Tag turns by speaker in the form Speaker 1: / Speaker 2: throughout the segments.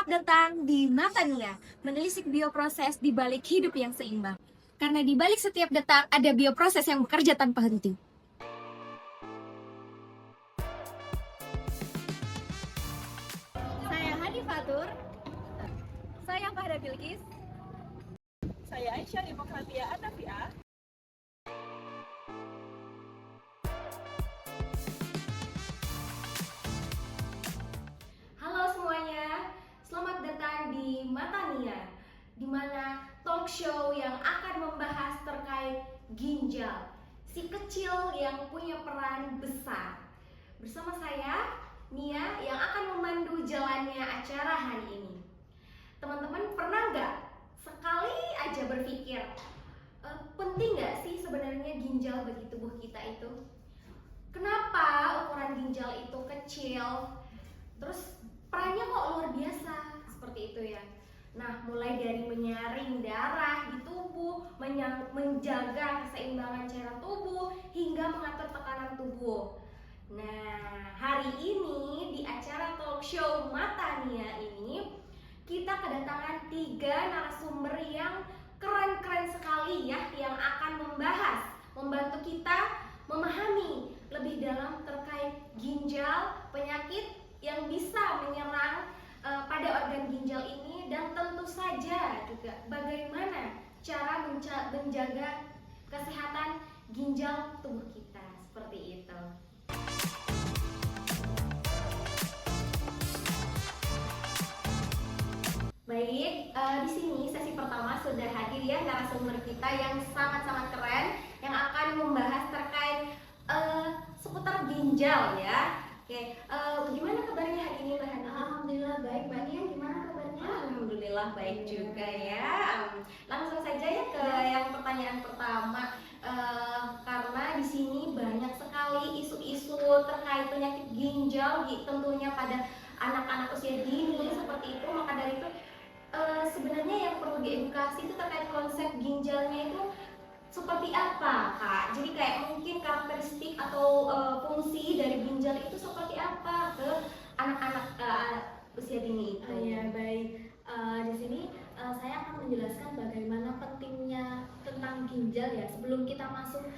Speaker 1: Selamat datang di Matania, menelisik bioproses di balik hidup yang seimbang. Karena di balik setiap detak ada bioproses yang bekerja tanpa henti. Saya Hani Fatur. Saya Fahda Bilkis.
Speaker 2: Saya Aisyah Demokratia Anafiah.
Speaker 1: Halo semuanya, selamat datang di Matania, di mana talk show yang akan membahas terkait ginjal, si kecil yang punya peran besar. Bersama saya, Nia, yang akan memandu jalannya acara hari ini. Teman-teman pernah nggak sekali aja berpikir, penting nggak sih sebenarnya ginjal bagi tubuh kita itu? Kenapa ukuran ginjal itu kecil? Terus perannya kok luar biasa seperti itu ya. Nah, mulai dari menyaring darah di tubuh, menjaga keseimbangan cairan tubuh, hingga mengatur tekanan tubuh. Nah, hari ini di acara talk show Matania ini kita kedatangan 3 narasumber yang keren-keren sekali ya, yang akan membantu kita memahami lebih dalam terkait ginjal, penyakit yang bisa menyerang pada organ ginjal ini, dan tentu saja juga bagaimana cara menjaga kesehatan ginjal tubuh kita, seperti itu. Baik, di sini sesi pertama sudah hadir ya narasumber kita yang sangat-sangat keren, yang akan membahas terkait seputar ginjal ya. Oke, gimana kabarnya hari ini Mbak Hana?
Speaker 3: Alhamdulillah baik, Mbak Nia gimana kabarnya?
Speaker 1: Alhamdulillah baik juga ya. Langsung saja ya ke yang pertanyaan pertama. Karena di sini banyak sekali isu-isu terkait penyakit ginjal, tentunya pada anak-anak usia dini seperti itu. Maka dari itu sebenarnya yang perlu diedukasi itu terkait konsep ginjalnya itu seperti apa, Kak? Jadi kayak mungkin karakteristik atau fungsi dari ginjal itu seperti apa ke anak-anak usia dini itu?
Speaker 3: Ya baik, di sini saya akan menjelaskan bagaimana pentingnya tentang ginjal ya. Sebelum kita masuk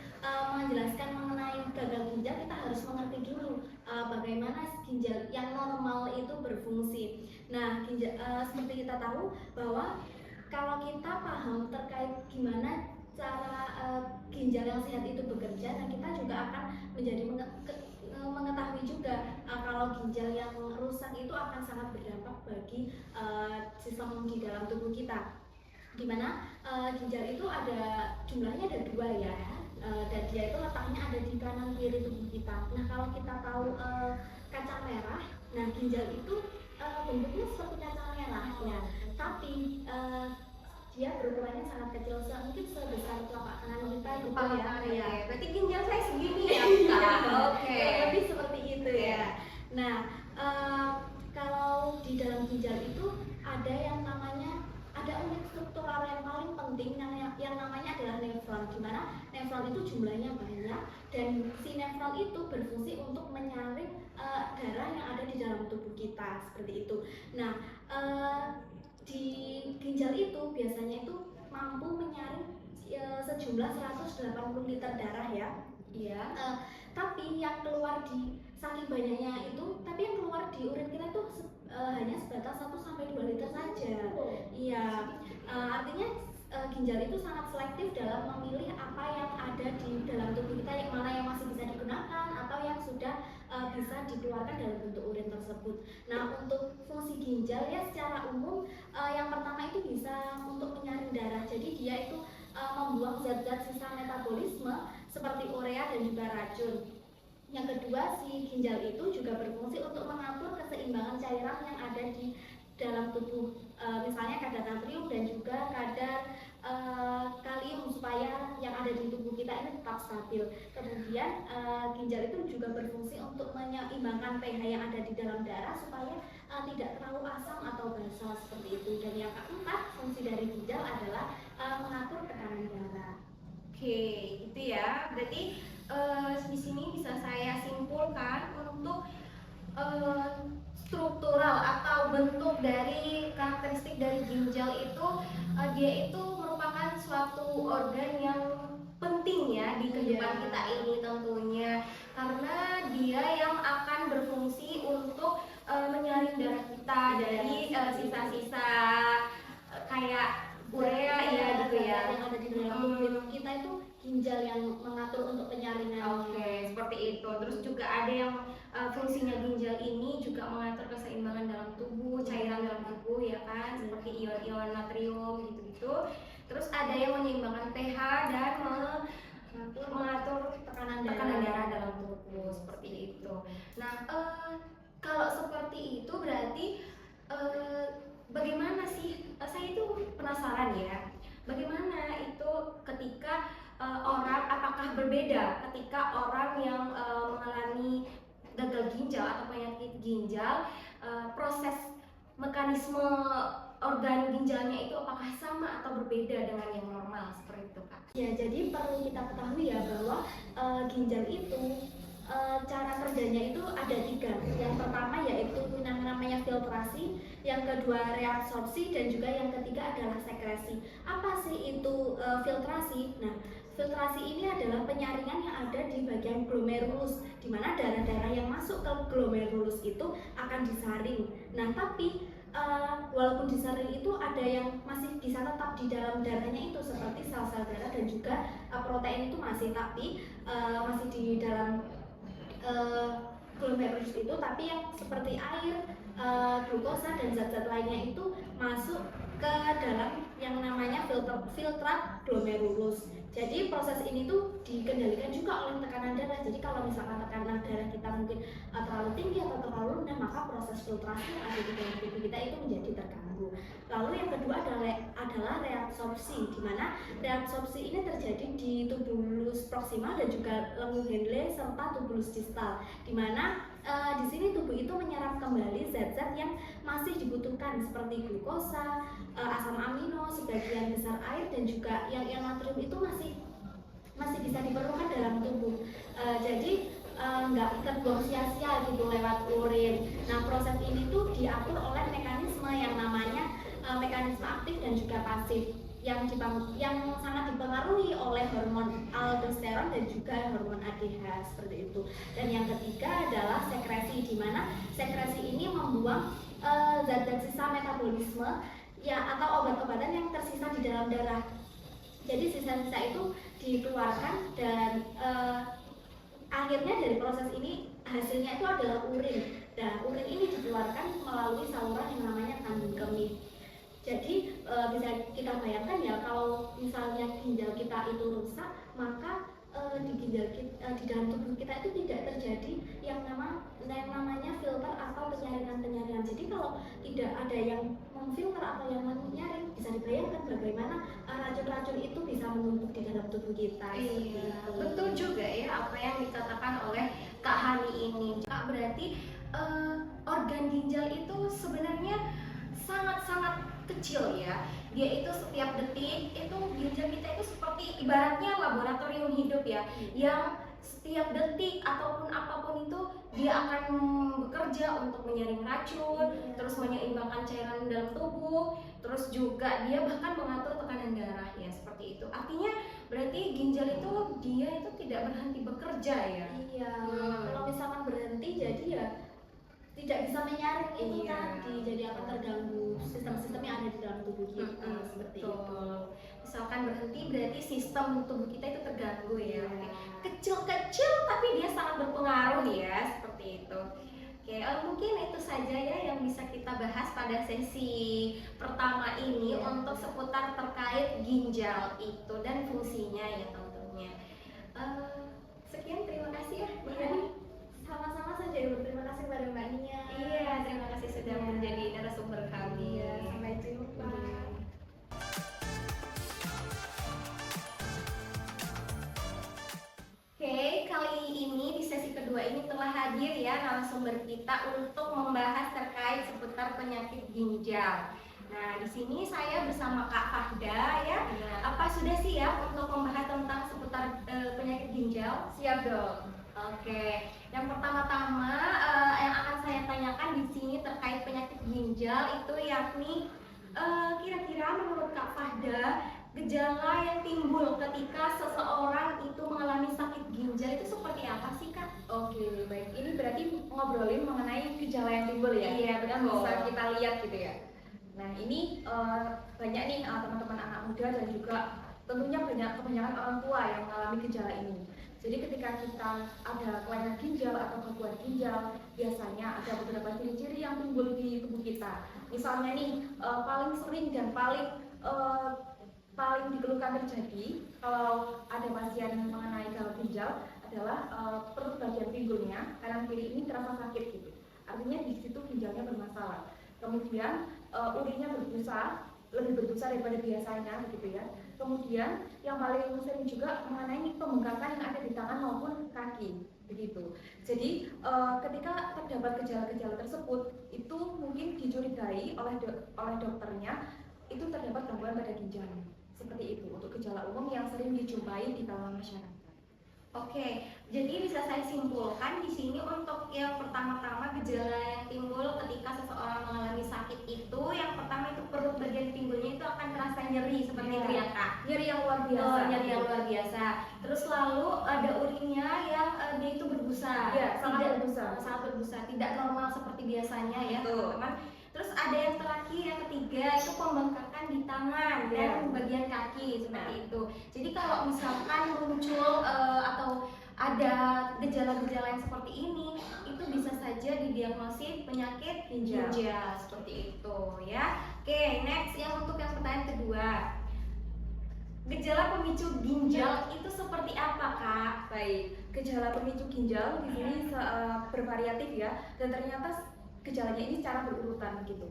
Speaker 3: menjelaskan mengenai gagal ginjal, kita harus mengerti dulu bagaimana ginjal yang normal itu berfungsi. Nah, ginjal seperti kita tahu bahwa kalau kita paham terkait gimana cara ginjal yang sehat itu bekerja, nah kita juga akan menjadi mengetahui juga kalau ginjal yang rusak itu akan sangat berdampak bagi sistem di dalam tubuh kita. Dimana ginjal itu ada jumlahnya ada 2 ya, dan dia itu letaknya ada di kanan kiri tubuh kita. Nah kalau kita tahu kacang merah, nah ginjal itu bentuknya seperti kacang merah ya, tapi dia berukurannya sangat kecil, mungkin sebesar telapak tangan kita gitu ya.
Speaker 1: Berarti ginjal saya segini ya, Kak. Oke.
Speaker 3: Lebih seperti itu ya. Nah, kalau di dalam ginjal itu ada yang namanya, ada unit struktural yang paling penting yang namanya adalah nefron. Dimana nefron itu jumlahnya banyak, dan si nefron itu berfungsi untuk menyaring darah yang ada di dalam tubuh kita, seperti itu. Nah, di ginjal itu biasanya itu mampu menyaring sejumlah 180 liter darah ya.
Speaker 1: Iya.
Speaker 3: Tapi yang keluar di saking banyaknya itu, tapi yang keluar di urin kita itu hanya sebatas 1-2 liter saja. Iya. Artinya ginjal itu sangat selektif dalam memilih apa yang ada di dalam tubuh kita, yang mana yang masih bisa digunakan atau yang sudah bisa dikeluarkan dalam bentuk urin tersebut. Nah, untuk fungsi ginjal ya secara umum yang pertama itu bisa untuk menyaring darah. Jadi dia itu membuang zat-zat sisa metabolisme seperti urea dan juga racun. Yang kedua, si ginjal itu juga berfungsi untuk mengatur keseimbangan cairan yang ada di dalam tubuh, misalnya kadar natrium dan juga kadar kalium, supaya yang ada di tubuh kita ini tetap stabil. Kemudian ginjal itu juga berfungsi untuk menyeimbangkan pH yang ada di dalam darah supaya tidak terlalu asam atau basa, seperti itu. Dan yang keempat, fungsi dari ginjal adalah mengatur tekanan darah.
Speaker 1: Oke, gitu ya. Berarti di sini bisa saya simpulkan untuk struktural atau bentuk dari karakteristik dari ginjal itu, dia itu merupakan suatu organ yang penting ya di kehidupan kita ini tentunya, karena dia yang akan berfungsi untuk menyaring darah kita dari sisa-sisa kayak urea ya gitu ya.
Speaker 3: Yang ada di dalam tubuh kita itu ginjal yang mengatur untuk penyaringan.
Speaker 1: Oke, seperti itu. Terus juga ada yang fungsinya ginjal ini juga mengatur keseimbangan dalam tubuh, cairan dalam tubuh ya kan, seperti ion-ion natrium gitu-gitu. Terus ada yang menyeimbangkan pH dan mengatur tekanan darah dalam tubuh, seperti itu. Nah, kalau seperti itu berarti bagaimana sih? Saya itu penasaran ya. Bagaimana itu ketika orang, apakah berbeda ketika orang yang mengalami gagal ginjal atau penyakit ginjal, proses mekanisme organ ginjalnya itu apakah sama atau berbeda dengan yang normal seperti itu, Kak?
Speaker 3: Ya, jadi perlu kita ketahui ya bahwa ginjal itu cara kerjanya itu ada 3. Yang pertama yaitu namanya filtrasi, yang kedua reabsorpsi, dan juga yang ketiga adalah sekresi. Apa sih itu filtrasi? Nah, filtrasi ini adalah penyaringan yang ada di bagian glomerulus, di mana darah-darah yang masuk ke glomerulus itu akan disaring. Nah, tapi walaupun disaring itu ada yang masih bisa tetap di dalam darahnya itu, seperti sel-sel darah dan juga protein itu masih, tapi masih di dalam glomerulus itu, tapi yang seperti air, glukosa dan zat-zat lainnya itu masuk ke dalam yang namanya filtrat glomerulus. Jadi proses ini tuh dikendalikan juga oleh tekanan darah. Jadi kalau misalkan tekanan darah kita mungkin terlalu tinggi atau terlalu rendah, maka proses filtrasi yang ada di dalam tubuh kita itu menjadi terganggu. Lalu yang kedua adalah reabsorpsi, di mana reabsorpsi ini terjadi di tubulus proksimal dan juga lengan Henle serta tubulus distal, di mana di sini tubuh itu menyerap kembali zat-zat yang masih dibutuhkan seperti glukosa, asam amino, sebagian besar air, dan juga yang ion natrium itu masih bisa diperlukan dalam tubuh. Jadi nggak terbuang sia-sia gitu lewat urin. Nah, proses ini tuh diatur oleh mekanisme yang namanya mekanisme aktif dan juga pasif, yang sangat dipengaruhi oleh hormon aldosteron dan juga hormon ADH seperti itu. Dan yang ketiga adalah sekresi, di mana sekresi ini membuang zat-zat sisa metabolisme ya atau obat-obatan yang tersisa di dalam darah. Jadi sisa-sisa itu dikeluarkan dan akhirnya dari proses ini hasilnya itu adalah urin. Dan urin ini dikeluarkan melalui saluran yang namanya kandung kemih. Jadi bisa kita bayangkan ya, kalau misalnya ginjal kita itu rusak, maka di ginjal kita, di dalam tubuh kita itu tidak terjadi yang namanya filter atau penyaringan. Jadi kalau tidak ada yang memfilter atau yang menyaring, bisa dibayangkan bagaimana racun-racun itu bisa menumpuk di dalam tubuh kita.
Speaker 1: Iya, betul juga ya apa yang dikatakan oleh Kak Hani ini. Kak, berarti organ ginjal itu sebenarnya sangat-sangat kecil ya. Dia itu setiap detik itu ginjal kita itu seperti ibaratnya laboratorium hidup ya, yang setiap detik ataupun apapun itu dia akan bekerja untuk menyaring racun, terus menyeimbangkan cairan dalam tubuh, terus juga dia bahkan mengatur tekanan darah ya, seperti itu. Artinya berarti ginjal itu dia itu tidak berhenti bekerja ya.
Speaker 3: Iya. Kalau misalkan berhenti, jadi ya tidak bisa menyaring itu tadi, jadi akan terganggu sistem-sistem yang ada di dalam tubuh kita seperti itu.
Speaker 1: Misalkan berhenti berarti sistem tubuh kita itu terganggu ya. Kecil-kecil tapi dia sangat berpengaruh ya, seperti itu. Oke, mungkin itu saja ya yang bisa kita bahas pada sesi pertama ini untuk seputar terkait ginjal itu dan fungsinya ya tentunya. Sekian, terima kasih ya Mbak Hani.
Speaker 3: Sama-sama saja, berterima kasih kepada Mbak Nia.
Speaker 1: Iya, terima kasih sudah menjadi narasumber kami.
Speaker 3: Sampai jumpa.
Speaker 1: Oke, kali ini di sesi kedua ini telah hadir ya narasumber kita untuk membahas terkait seputar penyakit ginjal. Nah, di sini saya bersama Kak Fahda ya. Apa sudah siap untuk membahas tentang seputar penyakit ginjal?
Speaker 2: Siap dong.
Speaker 1: Oke, yang pertama-tama yang akan saya tanyakan di sini terkait penyakit ginjal itu yakni kira-kira menurut Kak Fahda gejala yang timbul ketika seseorang itu mengalami sakit ginjal itu seperti apa sih Kak?
Speaker 3: Oke, baik. Ini berarti ngobrolin mengenai gejala yang timbul ya?
Speaker 1: Iya,
Speaker 3: Yang
Speaker 1: betul.
Speaker 3: bisa kita lihat gitu ya. Nah, ini banyak nih teman-teman anak muda dan juga tentunya kebanyakan orang tua yang mengalami gejala ini. Jadi ketika kita ada kelainan ginjal atau gangguan ginjal, biasanya ada beberapa ciri-ciri yang timbul di tubuh kita. Misalnya nih, paling sering dan paling dikeluhkan terjadi kalau ada pasien mengenai gangguan ginjal adalah perut bagian pinggulnya kanan kiri ini terasa sakit gitu. Artinya di situ ginjalnya bermasalah. Kemudian urinnya berbusa, lebih berbusa daripada biasanya begitu ya. Kemudian yang paling sering juga mengenai pembengkakan yang ada di tangan maupun kaki begitu. Jadi ketika terdapat gejala-gejala tersebut itu mungkin dicurigai oleh dokternya itu terdapat gangguan pada ginjal. Seperti itu untuk gejala umum yang sering dijumpai di kalangan masyarakat.
Speaker 1: Oke, jadi bisa saya simpulkan di sini untuk yang pertama-tama gejala yang timbul ketika seseorang mengalami sakit itu yang pertama itu perut bagian pinggulnya itu akan terasa nyeri seperti itu ya Kak.
Speaker 3: Nyeri yang luar biasa.
Speaker 1: Nyeri yang luar biasa. Terus lalu ada urinnya yang dia itu berbusa.
Speaker 3: Iya, sangat
Speaker 1: sangat berbusa, tidak normal seperti biasanya ya
Speaker 3: Betul.
Speaker 1: teman-teman. Terus ada yang terakhir, yang ketiga itu pembengkakan di tangan dan bagian kaki seperti itu. Jadi kalau misalkan muncul atau ada gejala-gejala yang seperti ini, itu bisa saja didiagnosis penyakit ginjal seperti itu ya. Oke, next untuk yang pertanyaan kedua. Gejala pemicu ginjal itu seperti apa Kak?
Speaker 3: Baik, gejala pemicu ginjal di sini bervariatif ya, dan ternyata gejalanya ini secara berurutan gitu.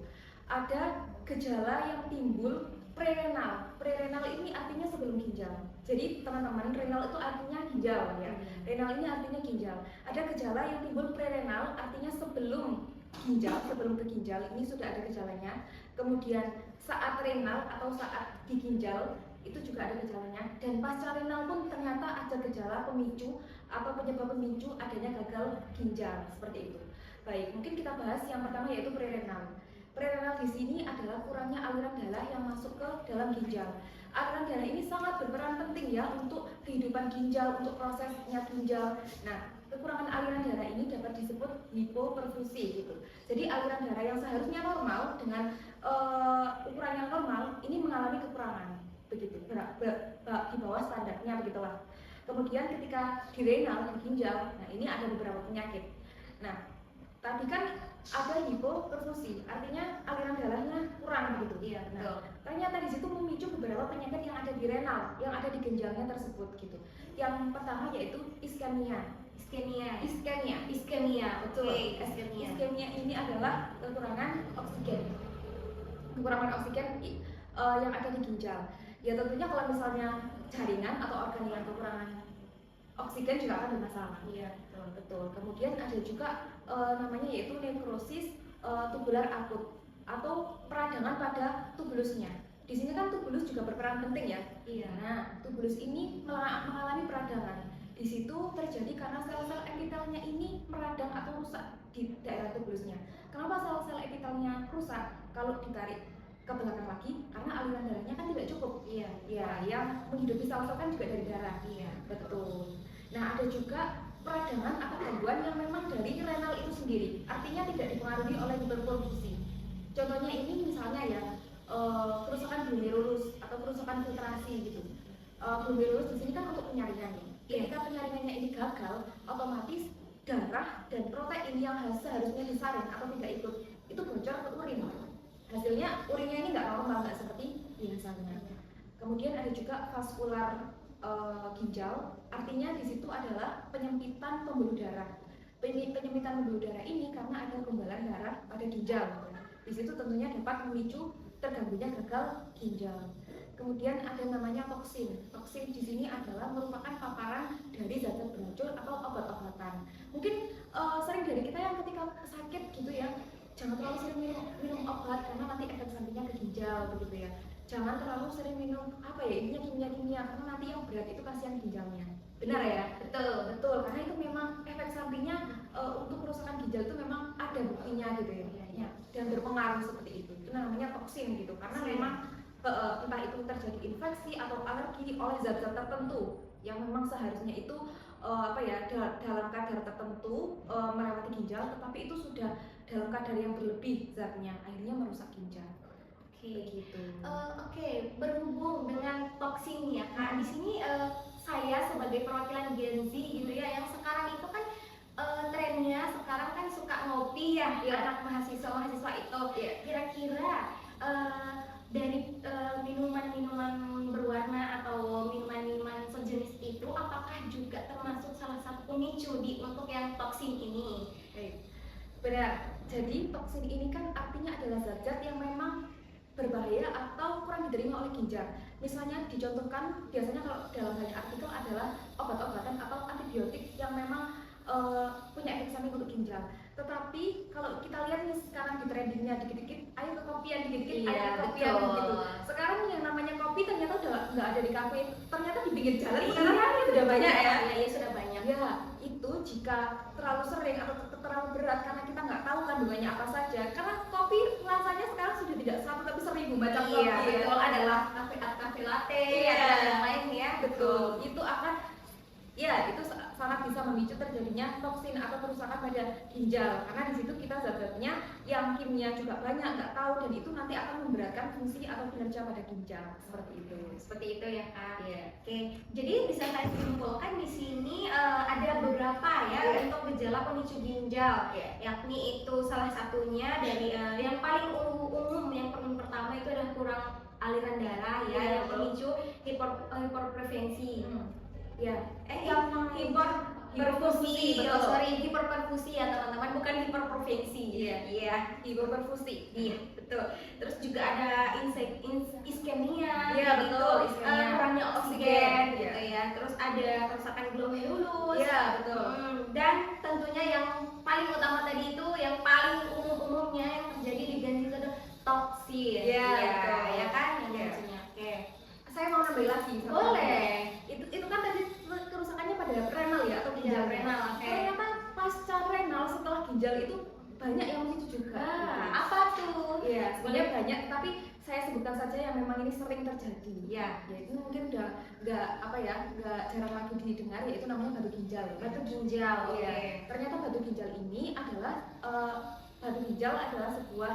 Speaker 3: Ada gejala yang timbul prerenal. Prerenal ini artinya sebelum ginjal. Jadi teman-teman, renal itu artinya ginjal ya. Renal ini artinya ginjal. Ada gejala yang timbul prerenal artinya sebelum ginjal, sebelum ke ginjal ini sudah ada gejalanya. Kemudian saat renal atau saat di ginjal itu juga ada gejalanya, dan pasca renal pun ternyata ada gejala pemicu atau penyebab pemicu adanya gagal ginjal seperti itu. Baik, mungkin kita bahas yang pertama yaitu prerenal. Prerenal di sini adalah kurangnya aliran darah yang masuk ke dalam ginjal. Aliran darah ini sangat berperan penting ya untuk kehidupan ginjal, untuk prosesnya ginjal. Nah, kekurangan aliran darah ini dapat disebut hipoperfusi gitu. Jadi aliran darah yang seharusnya normal dengan ukuran yang normal ini mengalami kekurangan begitu, di bawah standarnya begitulah. Kemudian ketika di renal, di ginjal, nah ini ada beberapa penyakit. Nah, tadi kan ada hipoperfusi, artinya aliran darahnya kurang begitu.
Speaker 1: Iya,
Speaker 3: Nah,
Speaker 1: betul.
Speaker 3: ternyata di situ memicu beberapa penyakit yang ada di renal, yang ada di ginjalnya tersebut gitu. Yang pertama yaitu iskemia.
Speaker 1: Iskemia, betul.
Speaker 3: Oke, iskemia ini adalah kekurangan oksigen. Kekurangan oksigen yang ada di ginjal. Ya tentunya kalau misalnya jaringan atau organ yang kekurangan oksigen juga akan bermasalah.
Speaker 1: Iya,
Speaker 3: Betul. Kemudian ada juga namanya yaitu nekrosis tubular akut atau peradangan pada tubulusnya. Di sini kan tubulus juga berperan penting ya.
Speaker 1: Iya.
Speaker 3: Nah, tubulus ini mengalami peradangan. Di situ terjadi karena sel-sel epitelnya ini meradang atau rusak di daerah tubulusnya. Kenapa sel-sel epitelnya rusak? Kalau ditarik ke belakang lagi, karena aliran darahnya kan tidak cukup.
Speaker 1: Iya.
Speaker 3: Ya, yang menghidupi sel-sel kan juga dari darah.
Speaker 1: Iya.
Speaker 3: Betul. Nah, ada juga peradangan atau gangguan yang memang dari renal itu sendiri, artinya tidak dipengaruhi oleh hiperperfusi. Contohnya ini misalnya ya kerusakan glomerulus atau kerusakan filtrasi gitu. Glomerulus di sini kan untuk penyaringan nih. Ketika penyaringannya ini gagal, otomatis darah dan protein yang seharusnya disaring atau tidak ikut itu bocor ke urin. Hasilnya urinnya ini nggak normal, nggak seperti biasanya. Kemudian ada juga vaskular ginjal, artinya di situ adalah penyempitan pembuluh darah. Penyempitan pembuluh darah ini karena ada gumbalan darah pada ginjal. Di situ tentunya dapat memicu terganggunya gagal ginjal. Kemudian ada namanya toksin. Toksin di sini adalah merupakan paparan dari zat-zat beracun atau obat-obatan. Mungkin sering dari kita yang ketika sakit gitu ya, jangan terlalu sering minum obat karena nanti efek sampingnya ke ginjal begitu ya. Jangan terlalu sering minum intinya kimia-kimia karena nanti yang berat itu kasihan ginjalnya. Benar ya?
Speaker 1: Betul.
Speaker 3: Betul, karena itu memang
Speaker 4: ginjal itu memang ada buktinya gitu ya, ya, dan berpengaruh seperti itu namanya toksin gitu, karena memang entah itu terjadi infeksi atau alergi oleh zat-zat tertentu yang memang seharusnya itu dalam kadar tertentu melewati ginjal, tetapi itu sudah dalam kadar yang berlebih zatnya, akhirnya merusak ginjal. Begitu.
Speaker 1: Oke, berhubung dengan toksin ya Kak, di sini saya sebagai perwakilan Gen Z gitu ya, yang sekarang itu kan trennya sekarang kan suka ngopi ya, anak mahasiswa itu. Kira-kira dari minuman-minuman berwarna atau minuman-minuman sejenis itu, apakah juga termasuk salah satu pemicu untuk yang toksin ini?
Speaker 4: Benar. Jadi toksin ini kan artinya adalah zat-zat yang memang berbahaya atau kurang diterima oleh ginjal. Misalnya dicontohkan biasanya kalau dalam banyak artikel adalah obat-obatan atau antibiotik yang memang punya efek samping untuk ginjal. Tetapi kalau kita lihat nih sekarang di trendingnya dikit-dikit, ayo ke kopian, dikit-dikit ayo ke kopian gitu. Sekarang yang namanya kopi ternyata udah nggak ada di kafe, ternyata di pinggir jalan sekarang sudah banyak ya.
Speaker 1: Iya sudah banyak.
Speaker 4: Ya itu jika terlalu sering atau terlalu berat karena kita nggak tahu kandungannya apa saja. Karena kopi rasanya sekarang sudah tidak satu tapi 1000 macam kopi.
Speaker 1: Iya betul, adalah cafe latte, ada yang lain ya.
Speaker 4: Betul. Itu akan itu sangat bisa memicu terjadinya toksin atau kerusakan pada ginjal, karena di situ kita zat-zatnya yang kimia juga banyak nggak tahu, dan itu nanti akan memberatkan fungsi atau kinerja pada ginjal
Speaker 1: seperti itu ya Kak. Oke, jadi bisa saya simpulkan di sini ada beberapa ya untuk gejala pemicu ginjal, yakni itu salah satunya dari yang paling umum, yang pertama itu adalah kurang aliran darah ya, yang memicu hiperprevensi. Hiperperfusi, hiperperfusi ya teman-teman, bukan hiperprovinsi. Hiperperfusi. Iya, betul. Terus juga ada iskemia,
Speaker 4: betul,
Speaker 1: kurangnya oksigen gitu ya. Terus ada kerusakan glomerulus.
Speaker 4: Betul.
Speaker 1: Dan tentunya yang paling utama tadi itu, yang paling umumnya yang terjadi di Gen Z itu adalah toksin.
Speaker 4: Betul.
Speaker 1: Ya kan yang maksudnya. Oke.
Speaker 4: Saya mau nambahin lagi.
Speaker 1: Boleh.
Speaker 4: Itu kan tadi kerusakannya pada renal ya atau ginjal
Speaker 1: renal.
Speaker 4: Ternyata pasca renal setelah ginjal itu banyak yang memicu juga.
Speaker 1: Apa tuh?
Speaker 4: Iya, sebenarnya banyak, tapi saya sebutkan saja yang memang ini sering terjadi. Ya itu mungkin udah nggak jarang lagi didengar, yaitu namanya batu ginjal.
Speaker 1: Batu ginjal.
Speaker 4: Ternyata batu ginjal ini adalah sebuah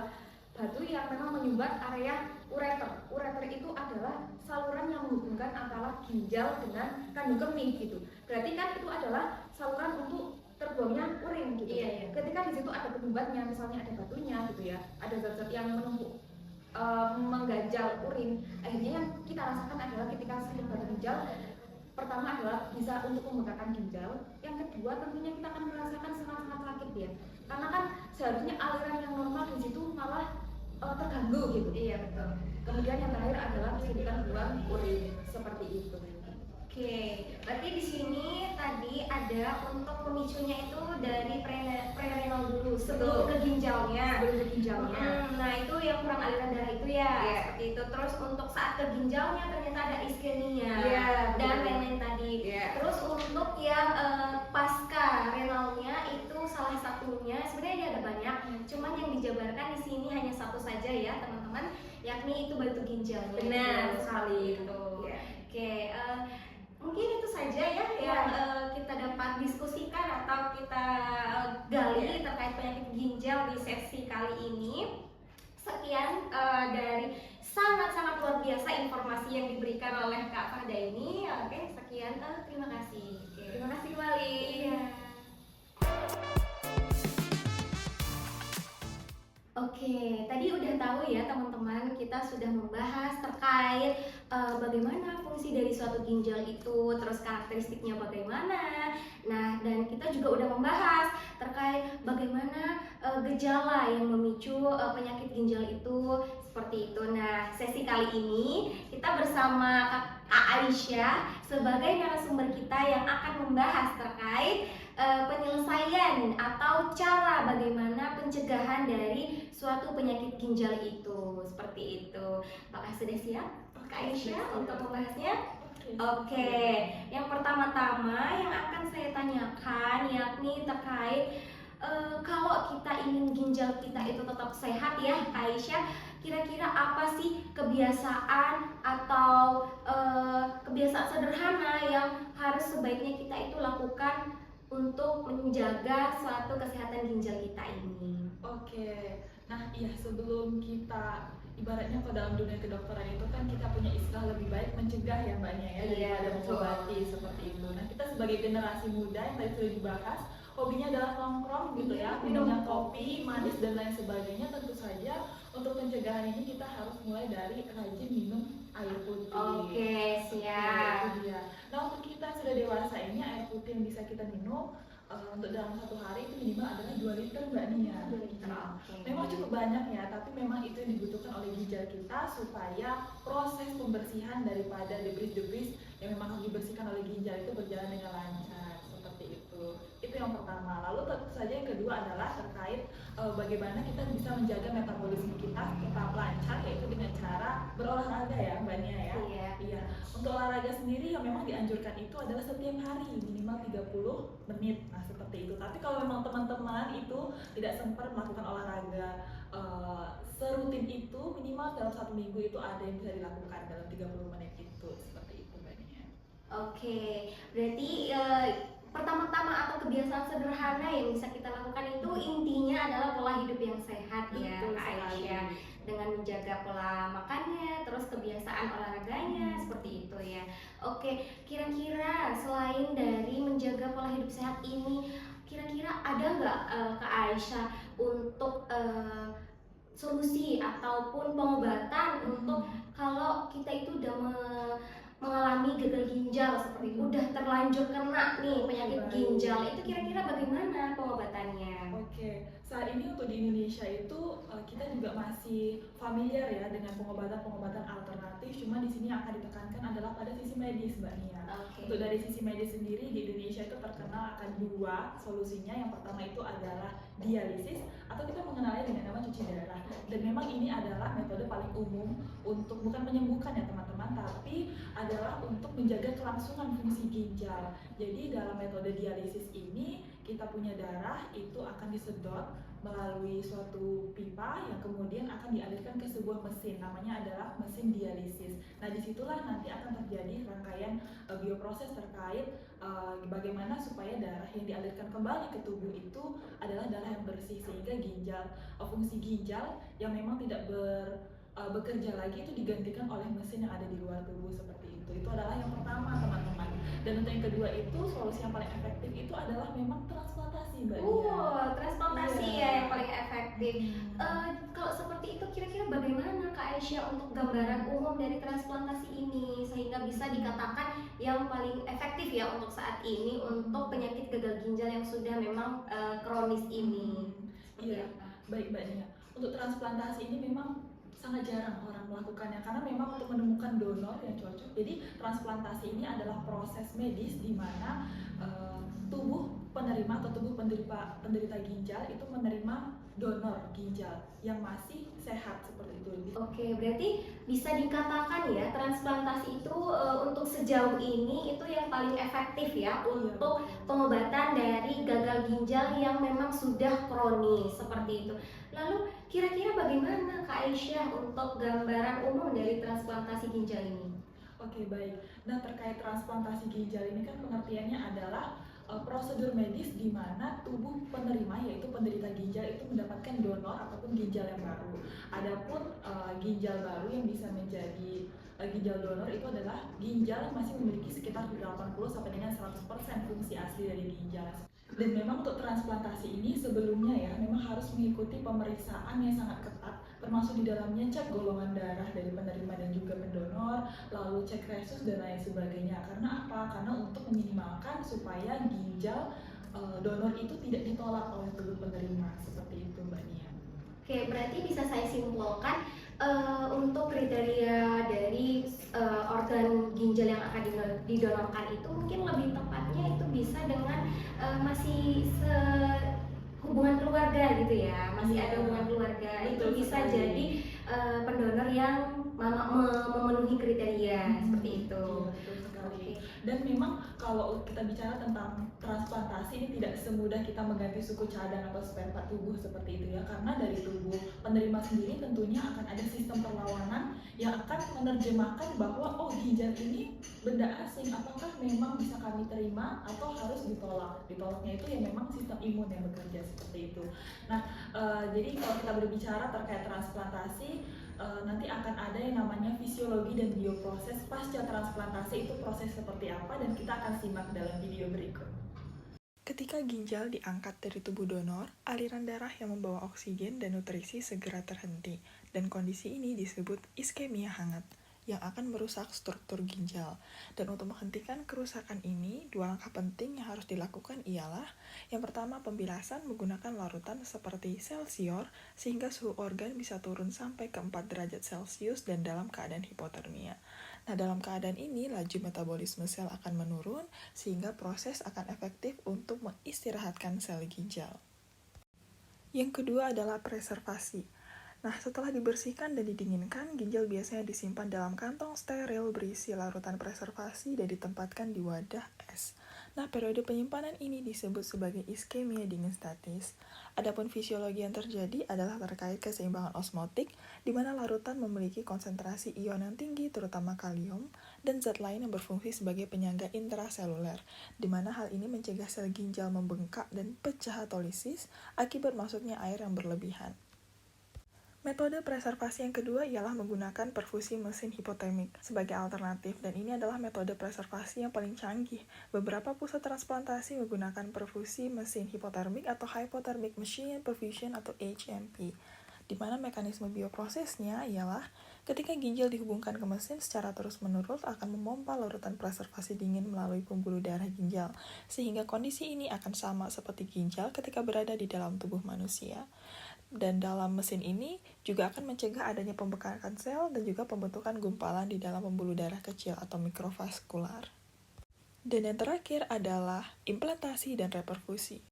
Speaker 4: batu yang memang menyumbat area ureter. Ureter itu adalah saluran yang menghubungkan antara ginjal dengan kandung kemih gitu. Berarti kan itu adalah saluran untuk terbuangnya urin gitu. Ketika di situ ada penyumbatnya, misalnya ada batunya gitu ya, ada zat-zat yang menumpuk mengganjal urin, akhirnya yang kita rasakan adalah ketika sakit batu ginjal, pertama adalah bisa untuk membengkakkan ginjal, yang kedua tentunya kita akan merasakan sangat-sangat sakit ya, karena kan seharusnya aliran yang normal di situ malah terganggu gitu.
Speaker 1: Betul.
Speaker 4: Kemudian yang terakhir adalah kesulitan buang urin, seperti itu.
Speaker 1: Oke, berarti di sini tadi ada untuk pemicunya itu dari prerenal dulu sebelum ke ginjalnya. Nah itu yang kurang aliran darah itu ya. Seperti itu. Terus untuk saat ke ginjalnya ternyata ada iskemia dan lain-lain tadi. Terus untuk yang pasca renalnya itu salah satunya, sebenarnya ada banyak, cuman yang dijabarkan di sini hanya satu saja ya teman-teman, yakni itu batu ginjalnya.
Speaker 4: Benar sekali
Speaker 1: itu. Oke, mungkin itu saja ya yang kita dapat diskusikan atau kita gali terkait penyakit ginjal di sesi kali ini. Sekian dari sangat-sangat luar biasa informasi yang diberikan oleh Kak Fahda ini. Oke, sekian, terima kasih.
Speaker 4: Terima kasih kembali.
Speaker 1: Oke, tadi udah tahu ya teman-teman, kita sudah membahas terkait bagaimana fungsi dari suatu ginjal itu, terus karakteristiknya bagaimana. Nah, dan kita juga udah membahas terkait bagaimana gejala yang memicu penyakit ginjal itu, seperti itu. Nah, sesi kali ini kita bersama Kak Aisyah sebagai narasumber kita yang akan membahas terkait penyelesaian atau cara bagaimana pencegahan dari suatu penyakit ginjal itu, seperti itu. Apakah sudah siap Kak Aisyah untuk membahasnya? Oke, yang pertama-tama yang akan saya tanyakan yakni terkait kalau kita ingin ginjal kita itu tetap sehat ya Kak Aisyah, kira-kira apa sih kebiasaan atau kebiasaan sederhana yang harus sebaiknya kita itu lakukan untuk menjaga suatu kesehatan ginjal kita ini?
Speaker 2: Oke, nah iya, sebelum kita ibaratnya kalau dalam dunia kedokteran itu kan kita punya istilah lebih baik mencegah ya Mbak Nia ya,
Speaker 1: Iya,
Speaker 2: daripada
Speaker 1: betul.
Speaker 2: mengobati seperti itu. Nah kita sebagai generasi muda yang tadi sudah dibahas, hobinya adalah nongkrong gitu ya, minumnya kopi, manis dan lain sebagainya. Tentu saja untuk pencegahan ini kita harus mulai dari rajin minum air putih.
Speaker 1: Oke, siap.
Speaker 2: Itu dia. Nah untuk kita sudah dewasa ini, air putih yang bisa kita minum untuk dalam satu hari itu minimal adalah 2 liter Mbak Nia. Nah, memang cukup banyak ya, tapi memang itu yang dibutuhkan oleh ginjal kita supaya proses pembersihan daripada debris-debris yang memang harus dibersihkan oleh ginjal itu berjalan dengan lancar, seperti itu. Itu yang pertama. Lalu tentu saja yang kedua adalah terkait bagaimana kita bisa menjaga metabolisme kita tetap lancar, yaitu dengan cara berolahraga ya Mbak Nia ya. Iya. Untuk olahraga sendiri yang memang dianjurkan itu adalah setiap hari minimal 30 menit. Nah, seperti itu. Tapi kalau memang teman-teman itu tidak sempat melakukan olahraga serutin itu, minimal dalam 1 minggu itu ada yang bisa dilakukan dalam 30 menit itu. Seperti itu Mbak Nia.
Speaker 1: Oke, berarti pertama-tama atau kebiasaan sederhana yang bisa kita lakukan itu intinya adalah pola hidup yang sehat ya
Speaker 2: Betul
Speaker 1: Kak
Speaker 2: sekali.
Speaker 1: Aisyah, dengan menjaga pola makannya, terus kebiasaan olahraganya seperti itu ya. Oke, kira-kira selain dari menjaga pola hidup sehat ini, kira-kira ada nggak Kak Aisyah untuk solusi ataupun pengobatan untuk kalau kita itu udah mengalami gagal ginjal seperti itu, udah terlanjur kena nih penyakit
Speaker 2: Baik.
Speaker 1: ginjal, itu kira-kira bagaimana pengobatannya?
Speaker 2: Oke, saat ini untuk di Indonesia itu kita juga masih familiar ya dengan pengobatan-pengobatan alternatif. Cuma di sini yang akan ditekankan adalah pada sisi medis Mbak Nia.
Speaker 1: Oke.
Speaker 2: Untuk dari sisi medis sendiri di Indonesia itu terkenal akan 2 solusinya. Yang pertama itu adalah dialisis atau kita mengenalnya dengan nama cuci darah. Dan memang ini adalah metode paling umum untuk bukan menyembuhkan ya teman-teman, tapi adalah untuk menjaga kelangsungan fungsi ginjal. Jadi dalam metode dialisis ini kita punya darah itu akan disedot melalui suatu pipa yang kemudian akan dialirkan ke sebuah mesin, namanya adalah mesin dialisis. Nah disitulah nanti akan terjadi rangkaian bioproses terkait bagaimana supaya darah yang dialirkan kembali ke tubuh itu adalah darah yang bersih, sehingga ginjal, fungsi ginjal yang memang tidak bekerja lagi itu digantikan oleh mesin yang ada di luar tubuh seperti itu. Itu adalah yang pertama teman-teman. Dan untuk yang kedua itu solusi yang paling efektif itu adalah memang transplantasi Mbak Nia.
Speaker 1: Transplantasi
Speaker 2: Iya.
Speaker 1: ya yang paling efektif. Kalau seperti itu kira-kira bagaimana Kak Aisyah untuk gambaran umum dari transplantasi ini sehingga bisa dikatakan yang paling efektif ya untuk saat ini untuk penyakit gagal ginjal yang sudah memang kronis ini? Seperti
Speaker 2: Iya.
Speaker 1: apa?
Speaker 2: Baik Mbak Nia. Untuk transplantasi ini memang sangat jarang orang melakukannya karena memang untuk menemukan donor yang cocok. Jadi transplantasi ini adalah proses medis di mana tubuh penerima atau tubuh penderita ginjal itu menerima donor ginjal yang masih sehat seperti itu.
Speaker 1: Oke, berarti bisa dikatakan ya transplantasi itu untuk sejauh ini itu yang paling efektif ya untuk pengobatan dari gagal ginjal yang memang sudah kronis seperti itu. Lalu kira-kira bagaimana Kak Aisyah untuk gambaran umum dari transplantasi ginjal ini?
Speaker 2: Oke, baik. Nah terkait transplantasi ginjal ini kan pengertiannya adalah prosedur medis di mana tubuh penerima yaitu penderita ginjal itu mendapatkan donor ataupun ginjal yang baru. Adapun ginjal baru yang bisa menjadi ginjal donor itu adalah ginjal yang masih memiliki sekitar 80 sampai dengan 100% fungsi asli dari ginjal. Dan memang untuk transplantasi ini sebelumnya ya memang harus mengikuti pemeriksaan yang sangat ketat, termasuk di dalamnya cek golongan darah dari penerima dan juga pendonor, lalu cek resus dan lain sebagainya. Karena apa? Karena untuk meminimalkan supaya ginjal donor itu tidak ditolak oleh tubuh penerima, seperti itu Mbak Nia.
Speaker 1: Oke, berarti bisa saya simpulkan untuk kriteria dari organ ginjal yang akan didonorkan itu mungkin lebih tepatnya itu bisa dengan masih hubungan keluarga gitu ya, masih ada hubungan keluarga. Itu
Speaker 2: Betul
Speaker 1: bisa
Speaker 2: sekali.
Speaker 1: jadi pendonor yang memenuhi kriteria seperti itu.
Speaker 2: Iya, betul sekali. Dan memang kalau kita bicara tentang transplantasi ini tidak semudah kita mengganti suku cadang atau spare part tubuh seperti itu ya, karena dari tubuh penerima sendiri tentunya akan ada sistem perlawanan yang akan menerjemahkan bahwa oh ginjal ini benda asing, apakah memang bisa kami terima atau harus ditolak. Ditolaknya itu ya memang sistem imun yang bekerja seperti itu. Nah, jadi kalau kita berbicara terkait transplantasi, nanti akan ada yang namanya fisiologi dan bioproses pasca transplantasi. Itu proses seperti apa dan kita akan simak dalam video berikut.
Speaker 5: Ketika ginjal diangkat dari tubuh donor, aliran darah yang membawa oksigen dan nutrisi segera terhenti, dan kondisi ini disebut iskemia hangat, yang akan merusak struktur ginjal. Dan untuk menghentikan kerusakan ini, 2 langkah penting yang harus dilakukan ialah yang pertama, pembilasan menggunakan larutan seperti Celsior sehingga suhu organ bisa turun sampai ke 4 derajat Celcius dan dalam keadaan hipotermia. Nah, dalam keadaan ini, laju metabolisme sel akan menurun sehingga proses akan efektif untuk mengistirahatkan sel ginjal. Yang kedua adalah preservasi. Nah, setelah dibersihkan dan didinginkan, ginjal biasanya disimpan dalam kantong steril berisi larutan preservasi dan ditempatkan di wadah es. Nah, periode penyimpanan ini disebut sebagai iskemia dingin statis. Adapun fisiologi yang terjadi adalah terkait keseimbangan osmotik, di mana larutan memiliki konsentrasi ion yang tinggi, terutama kalium, dan zat lain yang berfungsi sebagai penyangga intraseluler, di mana hal ini mencegah sel ginjal membengkak dan pecah atau lisis akibat masuknya air yang berlebihan. Metode preservasi yang kedua ialah menggunakan perfusi mesin hipotermik sebagai alternatif, dan ini adalah metode preservasi yang paling canggih. Beberapa pusat transplantasi menggunakan perfusi mesin hipotermik atau hypothermic machine perfusion atau HMP, di mana mekanisme bioprosesnya ialah ketika ginjal dihubungkan ke mesin secara terus-menerus akan memompa larutan preservasi dingin melalui pembuluh darah ginjal, sehingga kondisi ini akan sama seperti ginjal ketika berada di dalam tubuh manusia. Dan dalam mesin ini juga akan mencegah adanya pembekakan sel dan juga pembentukan gumpalan di dalam pembuluh darah kecil atau mikrovaskular. Dan yang terakhir adalah implantasi dan reperfusi.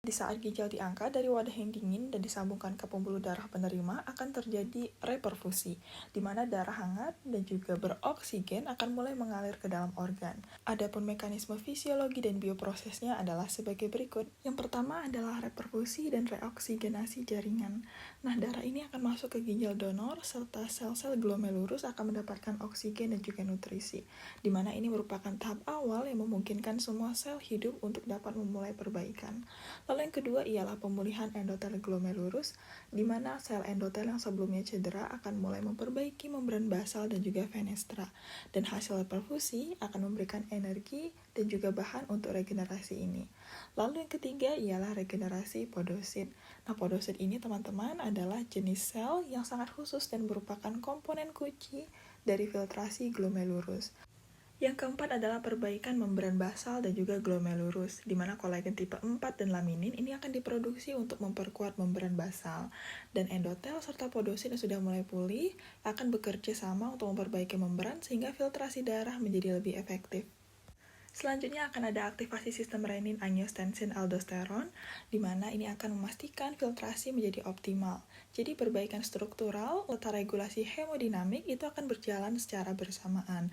Speaker 5: Di saat ginjal diangkat dari wadah yang dingin dan disambungkan ke pembuluh darah penerima akan terjadi reperfusi, di mana darah hangat dan juga beroksigen akan mulai mengalir ke dalam organ. Adapun mekanisme fisiologi dan bioprosesnya adalah sebagai berikut. Yang pertama adalah reperfusi dan reoksigenasi jaringan. Nah, darah ini akan masuk ke ginjal donor serta sel-sel glomerulus akan mendapatkan oksigen dan juga nutrisi, di mana ini merupakan tahap awal yang memungkinkan semua sel hidup untuk dapat memulai perbaikan. Lalu yang kedua ialah pemulihan endotel glomerulus, di mana sel endotel yang sebelumnya cedera akan mulai memperbaiki membran basal dan juga fenestra. Dan hasil perfusi akan memberikan energi dan juga bahan untuk regenerasi ini. Lalu yang ketiga ialah regenerasi podosit. Nah, podosit ini teman-teman adalah jenis sel yang sangat khusus dan merupakan komponen kunci dari filtrasi glomerulus. Yang keempat adalah perbaikan membran basal dan juga glomerulus, di mana kolagen tipe 4 dan laminin ini akan diproduksi untuk memperkuat membran basal. Dan endotel serta podosit yang sudah mulai pulih akan bekerja sama untuk memperbaiki membran sehingga filtrasi darah menjadi lebih efektif. Selanjutnya akan ada aktivasi sistem renin, angiotensin, aldosteron, di mana ini akan memastikan filtrasi menjadi optimal. Jadi perbaikan struktural serta regulasi hemodinamik itu akan berjalan secara bersamaan.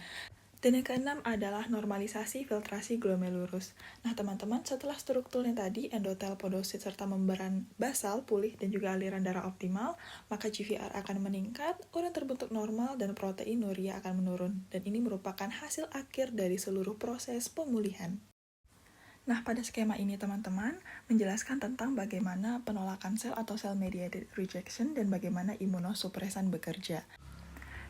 Speaker 5: Dan yang keenam adalah normalisasi filtrasi glomerulus. Nah teman-teman, setelah strukturnya tadi, endotel, podosit, serta membran basal pulih dan juga aliran darah optimal, maka GVR akan meningkat, urin terbentuk normal, dan proteinuria akan menurun. Dan ini merupakan hasil akhir dari seluruh proses pemulihan. Nah, pada skema ini teman-teman menjelaskan tentang bagaimana penolakan sel atau cell-mediated rejection dan bagaimana imunosupresan bekerja.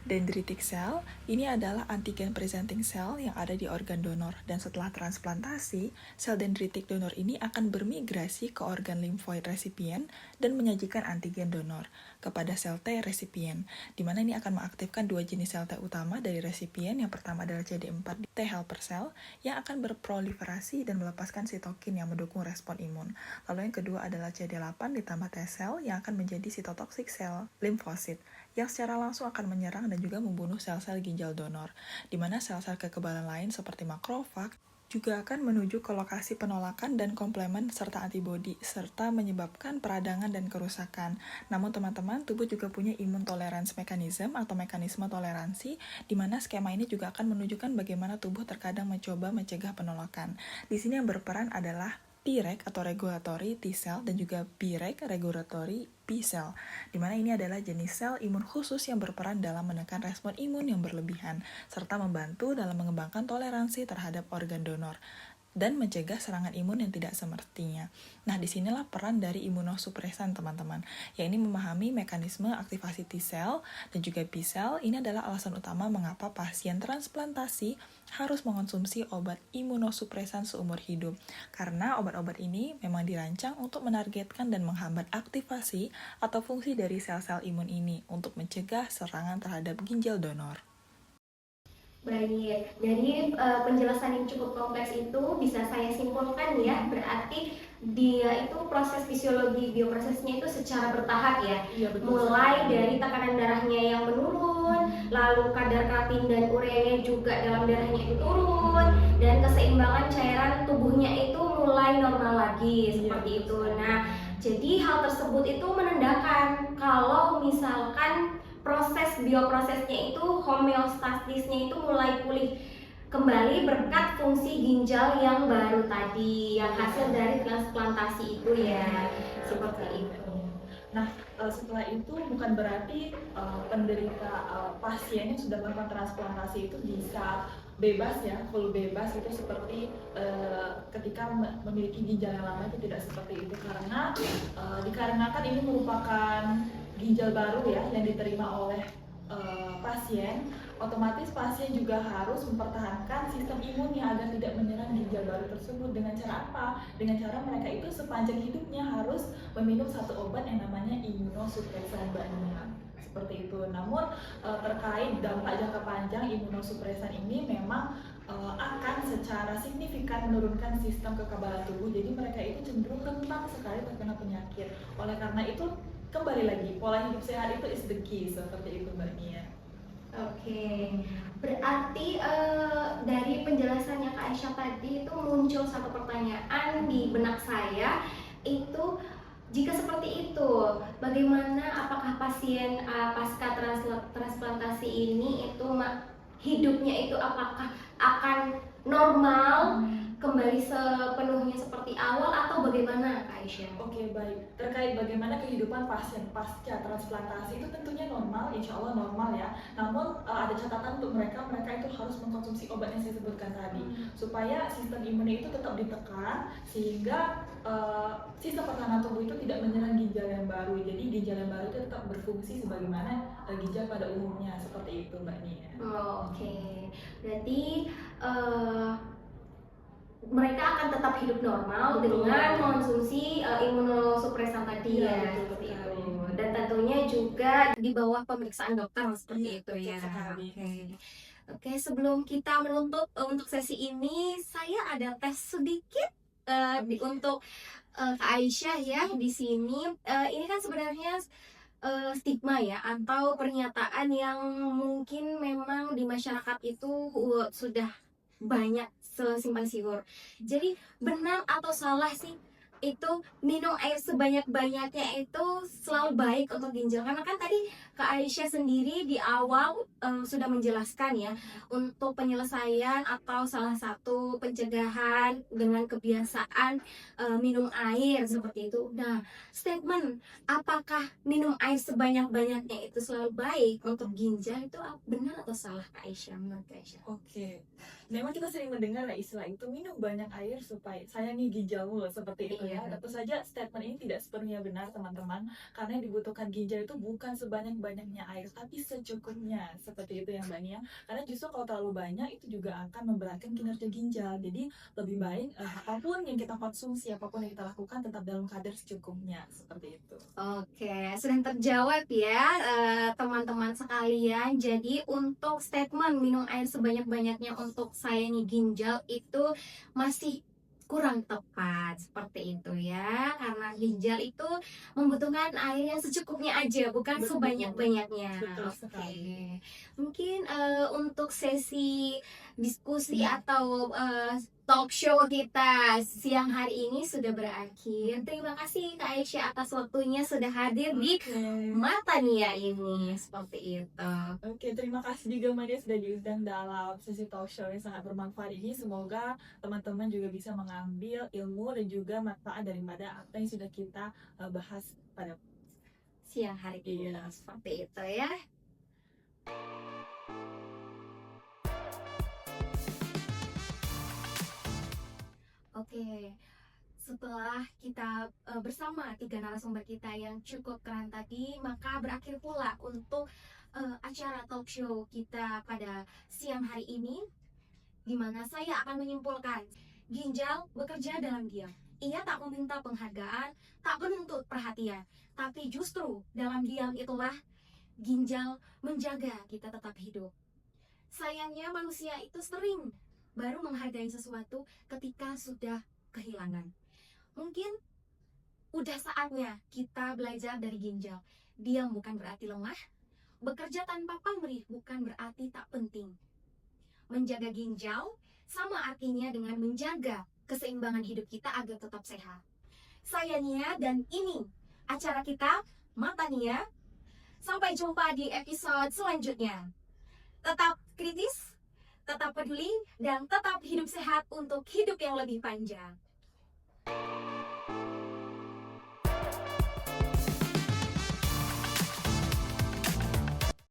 Speaker 5: Dendritic cell ini adalah antigen presenting cell yang ada di organ donor, dan setelah transplantasi, sel dendritik donor ini akan bermigrasi ke organ limfoid resipien dan menyajikan antigen donor kepada sel T resipien, di mana ini akan mengaktifkan 2 jenis sel T utama dari resipien. Yang pertama adalah CD4 T helper cell yang akan berproliferasi dan melepaskan sitokin yang mendukung respon imun. Lalu yang kedua adalah CD8 ditambah T cell yang akan menjadi sitotoxic cell limfosit yang secara langsung akan menyerang dan juga membunuh sel-sel ginjal donor, di mana sel-sel kekebalan lain seperti makrofag juga akan menuju ke lokasi penolakan dan komplement serta antibodi, serta menyebabkan peradangan dan kerusakan. Namun teman-teman, tubuh juga punya imun tolerance mechanism atau mekanisme toleransi, di mana skema ini juga akan menunjukkan bagaimana tubuh terkadang mencoba mencegah penolakan. Di sini yang berperan adalah Treg atau regulatory T cell dan juga Breg regulatory B cell, di mana ini adalah jenis sel imun khusus yang berperan dalam menekan respon imun yang berlebihan serta membantu dalam mengembangkan toleransi terhadap organ donor dan mencegah serangan imun yang tidak semestinya. Nah, disinilah peran dari imunosupresan teman-teman, yakni memahami mekanisme aktivasi T cell dan juga B cell. Ini adalah alasan utama mengapa pasien transplantasi harus mengonsumsi obat imunosupresan seumur hidup, karena obat-obat ini memang dirancang untuk menargetkan dan menghambat aktivasi atau fungsi dari sel-sel imun ini untuk mencegah serangan terhadap ginjal donor.
Speaker 1: Baik, dari penjelasan yang cukup kompleks itu bisa saya simpulkan ya, berarti dia itu proses fisiologi bioprosesnya itu secara bertahap ya.
Speaker 2: Iya, betul.
Speaker 1: Mulai dari tekanan darahnya yang menurun, lalu kadar kreatin dan ureanya juga dalam darahnya itu turun, dan keseimbangan cairan tubuhnya itu mulai normal lagi, seperti itu. Nah, jadi hal tersebut itu menandakan kalau misalkan proses bioprosesnya itu homeostasisnya itu mulai pulih kembali berkat fungsi ginjal yang baru tadi yang hasil dari transplantasi itu ya, seperti itu.
Speaker 2: Nah, setelah itu bukan berarti penderita pasien yang sudah melakukan transplantasi itu bisa bebas ya, full bebas itu seperti ketika memiliki ginjal yang lama, itu tidak seperti itu, karena dikarenakan ini merupakan ginjal baru ya yang diterima oleh pasien, otomatis pasien juga harus mempertahankan sistem imunnya agar tidak menyerang ginjal baru tersebut. Dengan cara apa? Dengan cara mereka itu sepanjang hidupnya harus meminum satu obat yang namanya imunosupresan Mbak. Seperti itu. Namun terkait dampak jangka panjang imunosupresan ini memang akan secara signifikan menurunkan sistem kekebalan tubuh. Jadi mereka itu cenderung rentan sekali terkena penyakit. Oleh karena itu kembali lagi, pola hidup sehat itu is the key, seperti itu Mbak Nia.
Speaker 1: Oke, berarti dari penjelasannya Kak Aisyah tadi itu muncul satu pertanyaan di benak saya, itu jika seperti itu, bagaimana apakah pasien pasca transplantasi ini itu hidupnya itu apakah akan normal kembali sepenuhnya seperti awal atau bagaimana Kak Aisyah?
Speaker 2: Oke, baik. Terkait bagaimana kehidupan pasien pasca transplantasi itu tentunya normal, insya Allah normal ya. Namun ada catatan untuk mereka itu harus mengkonsumsi obat yang saya sebutkan tadi, supaya sistem imunnya itu tetap ditekan sehingga sistem pertahanan tubuh itu tidak menyerang ginjal yang baru. Jadi ginjal yang baru itu tetap berfungsi sebagaimana ginjal pada umumnya, seperti itu Mbak Nia.
Speaker 1: Oke, berarti mereka akan tetap hidup normal dengan mengonsumsi imunosupresan tadi ya, seperti itu. Dan tentunya juga di bawah pemeriksaan dokter seperti itu ya. Oke, sebelum kita menutup untuk sesi ini, saya ada tes sedikit untuk Kak Aisyah ya di sini. Ini kan sebenarnya stigma ya, atau pernyataan yang mungkin memang di masyarakat itu sudah banyak sesimpang siur. Jadi benar atau salah sih itu minum air sebanyak-banyaknya itu selalu baik untuk ginjal? Karena kan tadi Kak Aisyah sendiri di awal sudah menjelaskan ya, untuk penyelesaian atau salah satu pencegahan dengan kebiasaan minum air seperti itu. Nah, statement apakah minum air sebanyak-banyaknya itu selalu baik untuk ginjal itu benar atau salah Kak Aisyah, menurut Kak Aisyah?
Speaker 2: Oke, memang kita sering mendengar ya istilah itu, minum banyak air supaya sayangi ginjalmu, seperti itu ya. Tentu saja statement ini tidak sepenuhnya benar teman-teman, karena yang dibutuhkan ginjal itu bukan sebanyak-banyaknya air, tapi secukupnya, seperti itu ya Mbak Nia. Karena justru kalau terlalu banyak itu juga akan memberatkan kinerja ginjal. Jadi lebih baik apapun yang kita konsumsi, apapun yang kita lakukan tetap dalam kadar secukupnya, seperti itu.
Speaker 1: Oke, sudah terjawab ya teman-teman sekalian. Jadi untuk statement minum air sebanyak-banyaknya untuk sayangi ginjal itu masih kurang tepat, seperti itu ya, karena ginjal itu membutuhkan air yang secukupnya aja, bukan sebanyak-banyaknya. Oke, mungkin untuk sesi diskusi atau talk show kita siang hari ini sudah berakhir. Terima kasih Kak Aisyah atas waktunya sudah hadir di Matania ini. Seperti itu.
Speaker 2: Oke, terima kasih juga Madia sudah diundang dalam sesi talk show yang sangat bermanfaat ini. Semoga teman-teman juga bisa mengambil ilmu dan juga manfaat daripada apa yang sudah kita bahas pada
Speaker 1: Siang hari ini.
Speaker 2: Iya.
Speaker 1: Seperti itu ya. Oke, setelah kita bersama 3 narasumber kita yang cukup keren tadi, maka berakhir pula untuk acara talk show kita pada siang hari ini, di mana saya akan menyimpulkan ginjal bekerja dalam diam. Ia tak meminta penghargaan, tak menuntut perhatian, tapi justru dalam diam itulah ginjal menjaga kita tetap hidup. Sayangnya manusia itu sering baru menghargai sesuatu ketika sudah kehilangan. Mungkin udah saatnya kita belajar dari ginjal. Diam bukan berarti lemah, bekerja tanpa pamrih bukan berarti tak penting. Menjaga ginjal sama artinya dengan menjaga keseimbangan hidup kita agar tetap sehat. Saya Nia dan ini acara kita Matania. Sampai jumpa di episode selanjutnya. Tetap kritis, tetap peduli, dan tetap hidup sehat untuk hidup yang lebih panjang.